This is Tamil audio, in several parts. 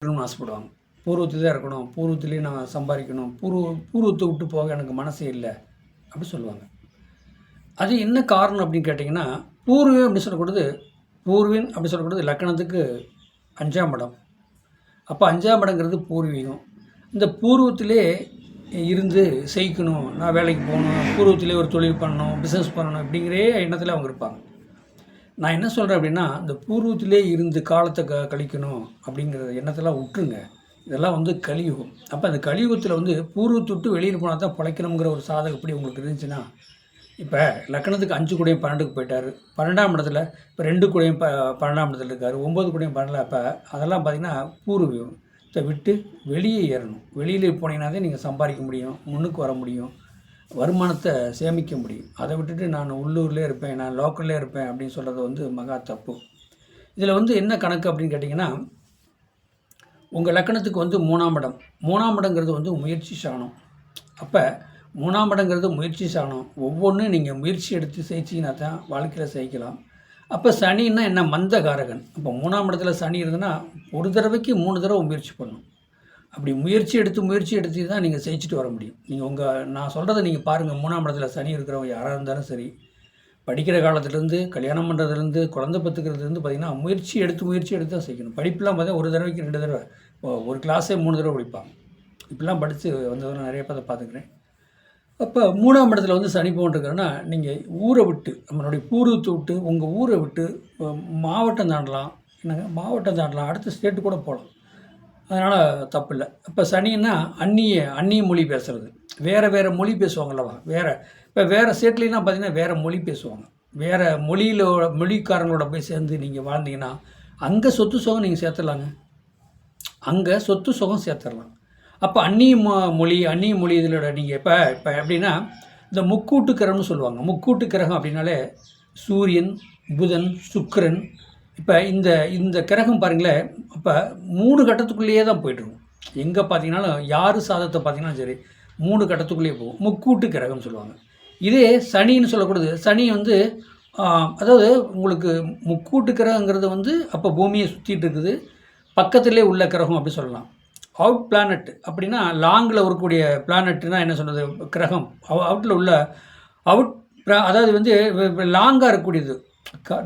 இருக்கணும்னு ஆசைப்படுவாங்க. பூர்வத்தில் தான் இருக்கணும், பூர்வத்திலேயே நான் சம்பாதிக்கணும், பூர்வத்தை விட்டு போக எனக்கு மனசே இல்லை அப்படி சொல்லுவாங்க. அது என்ன காரணம் அப்படின்னு கேட்டிங்கன்னா, பூர்வம் அப்படி சொல்லக்கூடாது, பூர்வீன் அப்படி சொல்லக்கூடாது லக்கணத்துக்கு 5ஆம் இடம். அப்போ 5ஆம் இடங்கிறது பூர்வீகம். இந்த பூர்வத்திலே இருந்து செய்யணும், நான் வேலைக்கு போகணும், பூர்வத்திலே ஒரு தொழில் பண்ணணும், பிஸ்னஸ் பண்ணணும் இப்படிங்கிற எண்ணத்தில் அவங்க இருப்பாங்க. நான் என்ன சொல்கிறேன் அப்படின்னா, இந்த பூர்வத்திலே இருந்து காலத்தை கழிக்கணும் அப்படிங்கிற எண்ணத்தெல்லாம் விட்டுருங்க. இதெல்லாம் வந்து கலியுகம். அப்போ அந்த கலியுகத்தில் வந்து பூர்வத்தை விட்டு வெளியில் போனால் தான் பிழைக்கணுங்கிற ஒரு சாதகப்படி உங்களுக்கு இருந்துச்சுன்னா, இப்போ லக்கணத்துக்கு 5 கூடையும் 12க்கு போயிட்டார், 12ஆம் இடத்துல இப்போ 2 கூடையும் 12ஆம் இடத்துல இருக்கார், 9 கூடையும் 12. அப்போ அதெல்லாம் பார்த்திங்கன்னா பூர்வீகத்தை விட்டு வெளியே ஏறணும். வெளியில் போனீங்கன்னா தான் நீங்கள் சம்பாதிக்க முடியும், முன்னுக்கு வர முடியும், வருமானத்தை சேமிக்க முடியும். அதை விட்டுட்டு நான் உள்ளூர்லேயே இருப்பேன், நான் லோக்கல்லே இருப்பேன் அப்படின்னு சொல்கிறது வந்து மகா தப்பு. இதில் வந்து என்ன கணக்கு அப்படின்னு கேட்டிங்கன்னா, உங்கள் லக்கணத்துக்கு வந்து 3ஆம் இடம். 3ஆம் இடங்கிறது வந்து முயற்சி சாணம். அப்போ 3ஆம் இடங்கிறது முயற்சி சாணம். ஒவ்வொன்றும் நீங்கள் முயற்சி எடுத்து செய்ச்சிங்கன்னா தான் வாழ்க்கையில் செய்யலாம். அப்போ சனின்னா என்ன, மந்தகாரகன். அப்போ 3ஆம் இடத்துல சனி இருந்ததுன்னா ஒரு தடவைக்கு 3 தடவை முயற்சி பண்ணணும். அப்படி முயற்சி எடுத்து தான் நீங்கள் ஜெயிச்சுட்டு வர முடியும். நீங்கள் நான் சொல்கிறத நீங்கள் பாருங்கள். 3ஆம் இடத்துல சனி இருக்கிறவங்க யாராக இருந்தாலும் சரி, படிக்கிற காலத்துலேருந்து கல்யாணம் பண்ணுறதுலேருந்து குழந்தை பெற்றுக்கிறதுலேருந்து பார்த்திங்கன்னா முயற்சி எடுத்து தான் செய்யணும். படிப்புலாம் பார்த்தீங்கன்னா ஒரு தடவைக்கு 2 தடவை, ஒரு கிளாஸே 3 தடவை படிப்பாங்க. இப்படிலாம் படித்து வந்தவரை நிறைய பேரை பார்த்துக்கிறேன். அப்போ 3ஆம் இடத்துல வந்து சனி போன்றிருக்கிறன்னா, நீங்கள் ஊரை விட்டு, நம்மளுடைய பூர்வத்தை விட்டு உங்கள் ஊரை விட்டு மாவட்டம் தாண்டலாம், என்னங்க மாவட்டம் தாண்டலாம், அடுத்த ஸ்டேட்டு கூட போகலாம். அதனால் தப்பு இல்லை. இப்போ சனின்னா அந்நிய மொழி பேசுகிறது, வேறு மொழி பேசுவாங்கல்லவா, இப்போ வேறு ஸ்டேட்லாம் பார்த்திங்கன்னா வேறு மொழி பேசுவாங்க. வேறு மொழிக்காரங்களோட போய் சேர்ந்து நீங்கள் வாழ்ந்தீங்கன்னா அங்கே சொத்து சுகம் நீங்கள் சேர்த்துடலாங்க. அங்கே சொத்து சுகம் சேர்த்துடலாம். அப்போ அந்நிய மொழி இதிலோட நீங்கள் இப்போ எப்படின்னா, இந்த முக்கூட்டு கிரகம்னு சொல்லுவாங்க. முக்கூட்டு கிரகம் அப்படின்னாலே சூரியன், புதன், சுக்கிரன். இப்போ இந்த கிரகம் பாருங்களேன், இப்போ 3 கட்டத்துக்குள்ளேயே தான் போய்ட்டுருக்கும். எங்கே பார்த்தீங்கன்னாலும் யார் சாதத்தை பார்த்தீங்கன்னா சரி 3 கட்டத்துக்குள்ளேயே போகும். முக்கூட்டு கிரகம்னு சொல்லுவாங்க. இதே சனின்னு சொல்லக்கூடாது. சனி வந்து அதாவது உங்களுக்கு முக்கூட்டு கிரகங்கிறது வந்து அப்போ பூமியை சுற்றிட்டு இருக்குது, பக்கத்திலே உள்ள கிரகம் அப்படி சொல்லலாம். அவுட் பிளானட் அப்படின்னா லாங்கில் வரக்கூடிய பிளானட்னா என்ன சொல்கிறது, கிரகம் அவுட்டில் உள்ள அதாவது வந்து லாங்காக இருக்கக்கூடியது,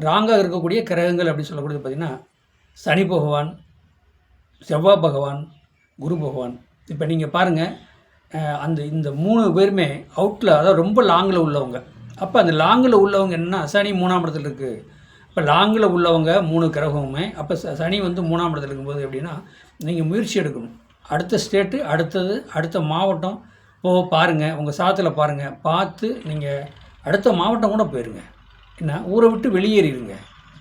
ராங்காக இருக்கக்கூடிய கிரகங்கள் அப்படின்னு சொல்லக்கூடியது பார்த்திங்கன்னா சனி பகவான், செவ்வாய் பகவான், குரு பகவான். இப்போ நீங்கள் பாருங்கள், இந்த 3 பேருமே அவுட்டில், அதாவது ரொம்ப லாங்கில் உள்ளவங்க. அப்போ அந்த லாங்கில் உள்ளவங்க என்னென்னா சனி 3ஆம் இடத்துல இருக்குது. இப்போ லாங்கில் உள்ளவங்க 3 கிரகமுமே, அப்போ சனி வந்து 3ஆம் இடத்துல இருக்கும்போது எப்படின்னா நீங்கள் முயற்சி எடுக்கணும். அடுத்த ஸ்டேட்டு, அடுத்த மாவட்டம் பாருங்கள், உங்கள் சாதத்தில் பாருங்கள், பார்த்து நீங்கள் அடுத்த மாவட்டம் கூட போயிருங்க. என்ன, ஊரை விட்டு வெளியேறிடுங்க,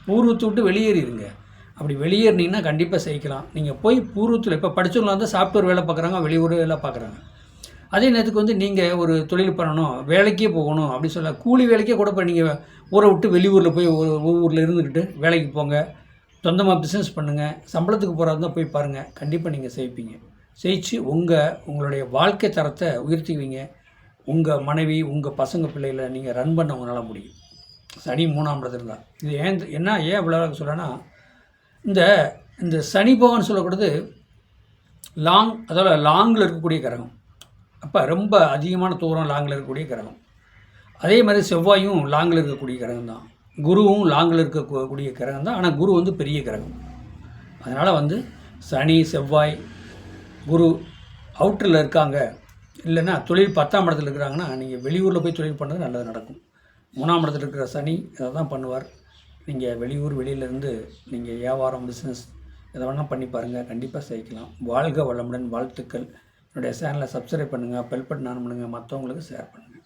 பூர்வத்தை விட்டு வெளியேறிடுங்க. அப்படி வெளியேறினீங்கன்னா கண்டிப்பாக செய்யலாம். நீங்கள் போய் பூர்வத்தில் இப்போ படித்தவங்களாம் வந்து சாஃப்ட்வேர் வேலை பார்க்குறாங்க, வெளியூர் வேலை பார்க்குறாங்க. அதே நேரத்துக்கு வந்து நீங்கள் ஒரு தொழில் பண்ணணும், வேலைக்கே போகணும் அப்படி சொல்ல, கூலி வேலைக்கே கூட இப்போ நீங்கள் ஊரை விட்டு வெளியூரில் போய் ஊரில் இருந்துக்கிட்டு வேலைக்கு போங்க, சொந்தமாக பிஸ்னஸ் பண்ணுங்கள், சம்பளத்துக்கு போகிறதா போய் பாருங்கள், கண்டிப்பாக நீங்கள் செய்ப்பீங்க. ஜெயிச்சு உங்களுடைய வாழ்க்கை தரத்தை உயர்த்திக்குவீங்க. உங்கள் மனைவி, உங்கள் பசங்க பிள்ளைகளை நீங்கள் ரன் பண்ண உங்களால் முடியும். சனி 3ஆம் இடத்துல இருந்தால் இது ஏன் இவ்வளோ சொல்கிறேன்னா, இந்த சனி பகவான் சொல்லக்கூடாது அதாவது லாங்கில் இருக்கக்கூடிய கிரகம். அப்போ ரொம்ப அதிகமான தூரம் லாங்கில் இருக்கக்கூடிய கிரகம். அதே மாதிரி செவ்வாயும் லாங்கில் இருக்கக்கூடிய கிரகம் தான், குருவும் லாங்கில் இருக்கக்கூடிய கிரகம் தான். ஆனால் குரு வந்து பெரிய கிரகம். அதனால் வந்து சனி, செவ்வாய், குரு அவுட்டரில் இருக்காங்க, இல்லைன்னா தொழில் 10ஆம் இடத்துல இருக்கிறாங்கன்னா நீங்கள் வெளியூரில் போய் தொழில் பண்ணுறது நல்லது நடக்கும். 3ஆம் இடத்துல இருக்கிற சனி அதை தான் பண்ணுவார். நீங்கள் வெளியிலேருந்து நீங்கள் வியாபாரம், பிஸ்னஸ் எதை வேணால் பண்ணி பாருங்கள், கண்டிப்பாக செய்யலாம். வாழ்க வளமுடன், வாழ்த்துக்கள். என்னுடைய சேனலை சப்ஸ்கிரைப் பண்ணுங்கள், பெல் பட்டன் ஆன் பண்ணுங்கள், மற்றவங்களுக்கு ஷேர் பண்ணுங்கள்.